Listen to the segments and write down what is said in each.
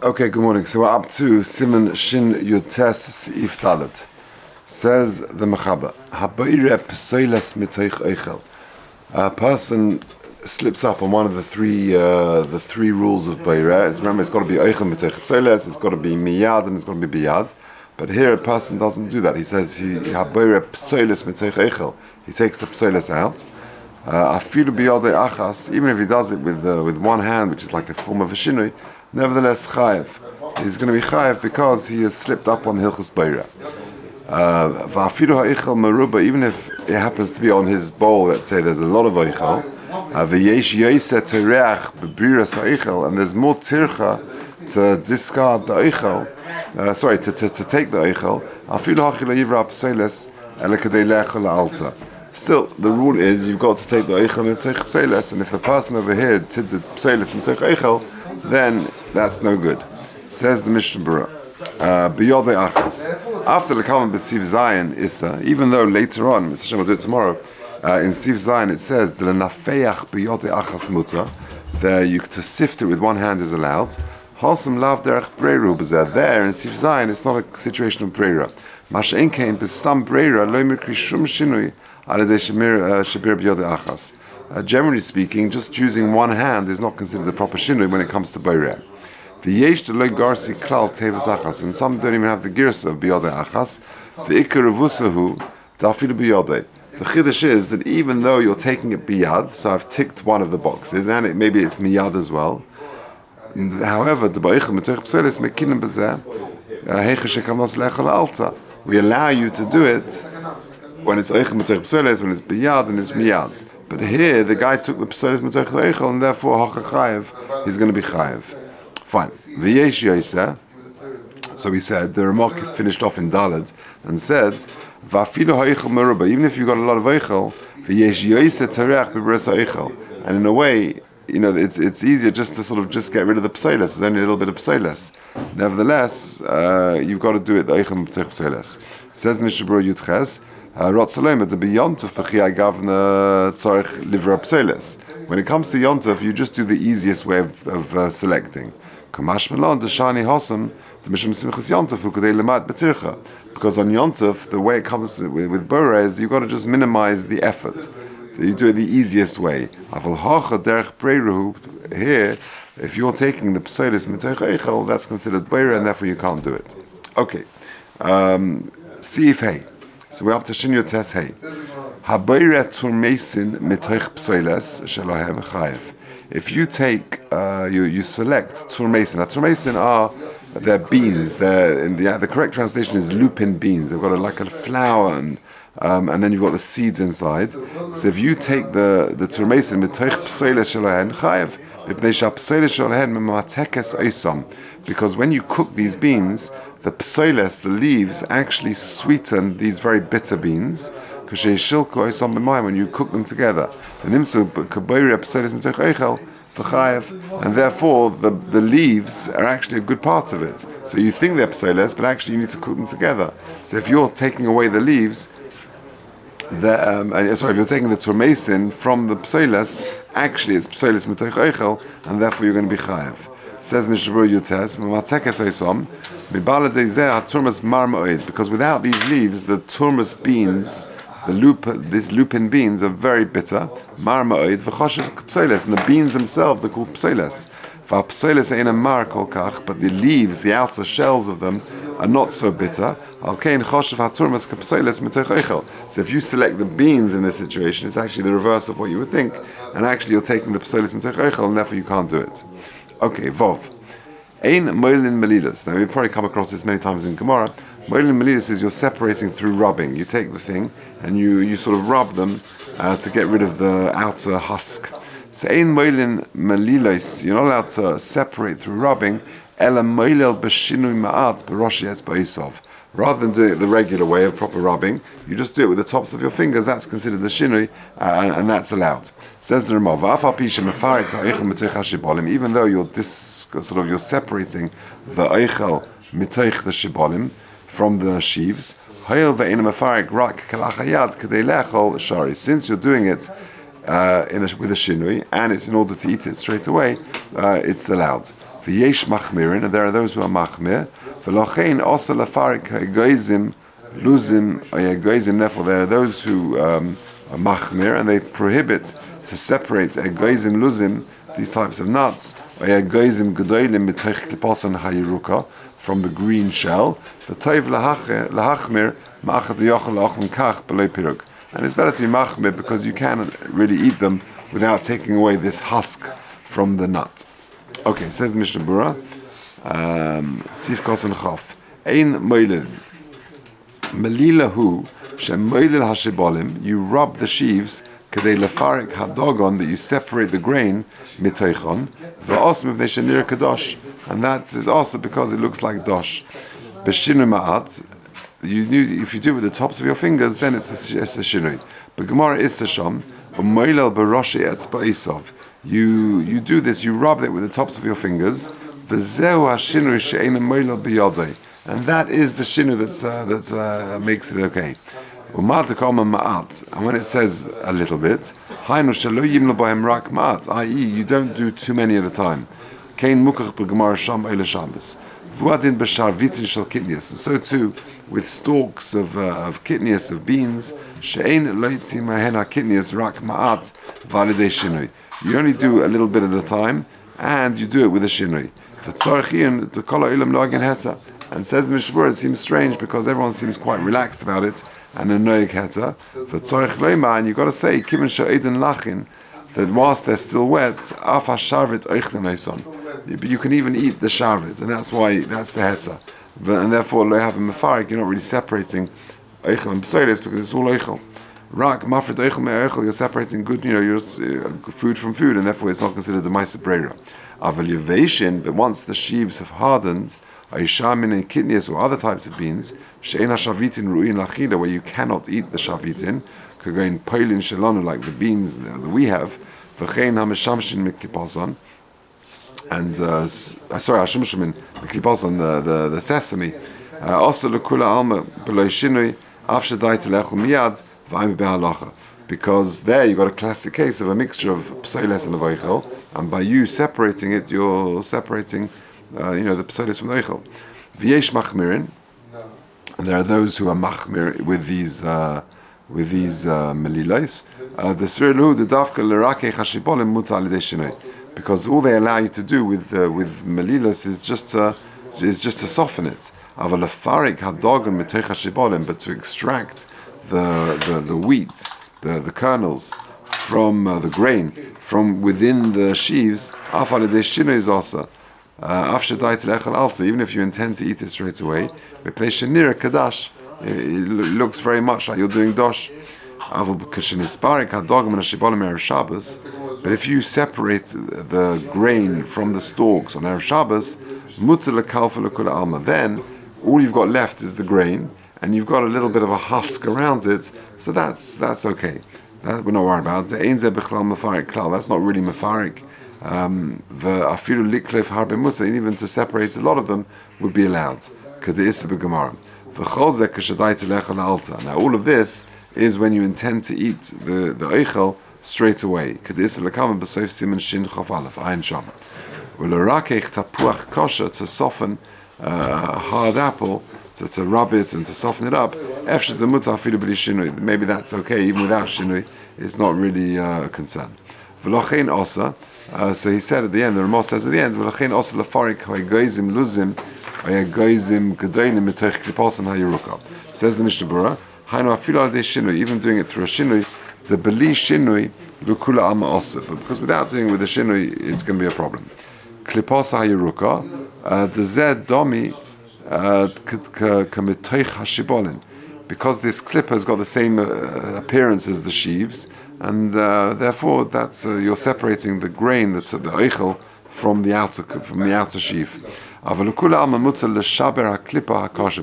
Okay, good morning. So we're up to Siman Shin Yutes Seif Talet. Says the Mechaba, Habayre Psoiles Mitoich Eichel. A person slips up on one of the three rules of Bayre. Remember, it's got to be Eichel Mitoich Psoiles, it's got to be Miyad, and it's got to be Biyad. But here a person doesn't do that. He says, Habayre Psoiles Mitoich Eichel. He takes the Psoiles out. Afilu Biyade Achas, even if he does it with one hand, which is like a form of a shinui, nevertheless, chayiv. He's going to be chayiv because he has slipped up on hilchos beira. Va'afilu ha'eichel meruba, even if it happens to be on his bowl, let's say there's a lot of eichel, v'yesh yoyse tereach bebiras ha'eichel, and there's more tircha to discard the eichel, to take the eichel, afilu ha'chila yivra p'seiles, ele kadei le'echel la'alta. Still, the rule is you've got to take the eichel mitoich p'seiles, and if the person over here did the p'seiles mitoich eichel, then that's no good. Says the Mishnah Berurah. B'yodei achas. After the Kalman b'siv Zayin Issa, even though later on, Mr. Hashem will do it tomorrow, in Siv Zayin it says, L'nafeach b'yodei achas muta, there to sift it with one hand is allowed. Halsam lav derech breiru b'zeh. There in Siv Zayin it's not a situation of breira. Masha'en kein b'stam breira lo mikri shum shinui al yedei shabir b'yodei achas. Generally speaking, just using one hand is not considered a proper shinui when it comes to boireh. V'yesh deloy garsi klal tevas achas, and some don't even have the girsa of biyodei achas. V'ikar revusahu dafilu biyodei. The chiddush is that even though you're taking it biyad, so I've ticked one of the boxes, and maybe it's miyad as well. However, the ba'ichem metoich p'solis mekinim b'zeh heicha shekanos le'echel alta. We allow you to do it when it's eichem metoich p'solis, when it's biyad and it's miyad. But here, the guy took the p'solis metoich le'echel, and therefore, hacha chayev, he's going to be chayev. Fine. V'yesh yoyse. So he said, the Ramok finished off in Dalet, and said, V'afilu ha'echel meruba, even if you've got a lot of eichel, v'yesh yoyse tereach b'beres ha'echel. And in a way, it's easier just to sort of just get rid of the p'solis. There's only a little bit of p'solis. Nevertheless, you've got to do it, the eichel metoich p'solis. Says Mishnah Berurah Yudches, when it comes to Yontov, you just do the easiest way of selecting. Because on Yontov, the way it comes with Bora is you've got to just minimize the effort. You do it the easiest way. Here, if you're taking the psolis mitoich eichel, that's considered Bora, and therefore you can't do it. Okay. See if hey. So we're up to Shin Yotes Hey. Habayre turmesin mitoich psoiles shelahem chayev. If you take, you select turmesin. Now turmesin are they're beans. The correct translation is lupin beans. They've got like a flour and then you've got the seeds inside. So if you take the turmesin mitoich psoiles shelahem chayev, because when you cook these beans, the psoiles, the leaves, actually sweeten these very bitter beans. When you cook them together, and therefore the leaves are actually a good part of it. So you think they're psoiles, but actually you need to cook them together. So if you're taking away the leaves, if you're taking the turmesin from the psoiles, actually it's psoiles mitoich eichel, and therefore you're going to be chayev. Says Mishnah Berurah Yutes, because without these leaves, the turmus beans, these lupin beans are very bitter. Marma'id v'choshev psoiles, and the beans themselves are called psoiles. V'psoiles ain't a mar kolkach, but the leaves, the outer shells of them, are not so bitter. Alkein choshev haturmas kapsoiles mitoich eichel. So if you select the beans in this situation, it's actually the reverse of what you would think, and actually you're taking the psoiles mitoich eichel, and therefore you can't do it. Okay, Vov. Ein moilin melilas. Now we've probably come across this many times in Gemara. Moilin melilas is you're separating through rubbing. You take the thing and you sort of rub them to get rid of the outer husk. So ein moilin melilas, you're not allowed to separate through rubbing. Ela moilel b'shinui ma'at b'roshi etzba'isov. Rather than doing it the regular way of proper rubbing, you just do it with the tops of your fingers. That's considered the shinui, and that's allowed. Says the Ramah, even though you're separating the eichel mitoich the shibolim from the sheaves, since you're doing it with a shinui, and it's in order to eat it straight away, it's allowed. V'yesh machmirin, and there are those who are machmir. V'lochein osa lefarik ha'egoizim luzim ha'egoizim. Therefore, there are those who are machmir, and they prohibit to separate egoizim luzim, these types of nuts, ha'egoizim gedolim mitoich kliposan hayiruka, from the green shell. V'toiv lahachmir ma'achad yochel la'ochlin kach b'loi pirug. And it's better to be machmir because you can really eat them without taking away this husk from the nut. Okay, says the Mishnah Berurah, Sif Koton Chof, Ein Moilin, Melilahu, Shem Moilin Hashibolim, you rub the sheaves, Kadei Lefarik Hadogon, that you separate the grain, Mitoichon, V'osm B'nei Shenir Kadosh, and that is also because it looks like dosh. B'shinu Ma'at, if you do it with the tops of your fingers, then it's a shinui. But Gemara is Sasham, Moilel Baroshi Etzba Isov. You do this, you rub it with the tops of your fingers, and that is the shinu that makes it okay. And when it says a little bit, i.e., you don't do too many at a time. And so too with stalks of kitnius, of beans, you only do a little bit at a time, and you do it with a shinui. And says the Mishnah Berurah, it seems strange because everyone seems quite relaxed about it, and a noig heta. And you've got to say, that whilst they're still wet, but you can even eat the sharvit, and that's why that's the heta. And therefore, lo have a mefarik, you're not really separating eichel and psoides because it's all eichel. Rak mafred eichel me'eichel, you're separating good, your food from food, and therefore it's not considered a ma'aser breira. Aval yuveshin, but once the sheaves have hardened, aishamin and kidneys or other types of beans, she'ena shavitin ru'in lachida, where you cannot eat the shavitin, kagain poilin shelonu, like the beans that we have, v'chein hameshamshin miklipasan, and hashumshimin miklipasan, the sesame, also lekula alma below shinui, after daita lechul miyad. Because there you've got a classic case of a mixture of psoiles and of eichel, and by you separating it, you're separating, the psoiles from the eichel. V'yesh machmirin, and there are those who are machmir with these melilais. Because all they allow you to do with melilais is just to soften it. But to extract the wheat, the kernels from the grain from within the sheaves, even if you intend to eat it straight away, it looks very much like you're doing dosh. But if you separate the grain from the stalks on Erev Shabbos, then all you've got left is the grain, and you've got a little bit of a husk around it, so that's okay. That we're not worried about. That's not really mefarik. And even to separate a lot of them would be allowed. Now all of this is when you intend to eat the eichel straight away. To soften a hard apple, to rub it and to soften it up, maybe that's okay, even without shinui, it's not really a concern. So he said at the end, the Ramah says at the end, says the Mishnah Berurah, even doing it through a shinui, but because without doing it with a shinui, it's going to be a problem. Kliposa hayiruka, the zed domi because this clipper has got the same appearance as the sheaves, and therefore that's you're separating the grain, the eichel, from the outer sheaf. But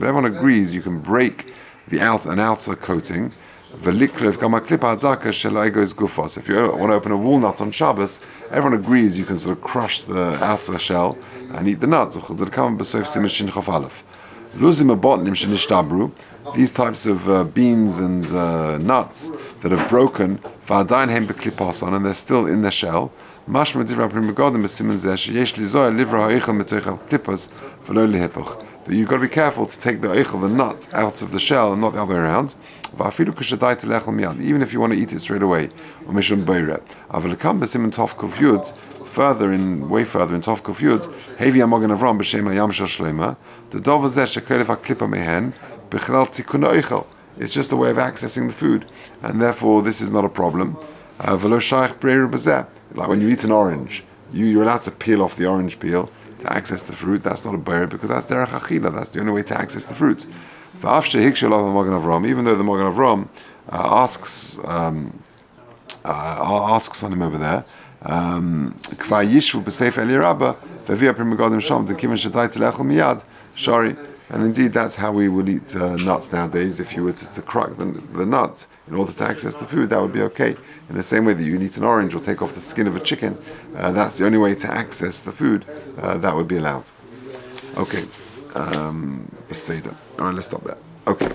everyone agrees you can break an outer coating. If you want to open a walnut on Shabbos, everyone agrees you can sort of crush the outer shell and eat the nuts. These types of beans and nuts that have broken, and they're still in the shell, Mashma Divra Pri Megadim b'siman zeh sheyesh lizoy livra ha'eichel mitoich ha'klippos v'lo lihipoch. That you've got to be careful to take the eichel, the nut, out of the shell and not the other way around. Even if you want to eat it straight away. Further in Tov Kuf Yud, Hevi Amogan Avram b'Shem Hayam Shel Shlema, the dov zeh shekolev haklipa mehen b'chlal tikun eichel. It's just a way of accessing the food, and therefore this is not a problem. V'lo shaykh breiru b'zeh. Like when you eat an orange, you're allowed to peel off the orange peel to access the fruit. That's not a bayer because that's derech achila. That's the only way to access the fruit. Even though the Magen Avram asks on him over there, and indeed that's how we would eat nuts nowadays. If you were to crack the nuts in order to access the food, that would be okay. In the same way that you can eat an orange or take off the skin of a chicken, that's the only way to access the food, that would be allowed. Okay. All right, let's stop there. Okay.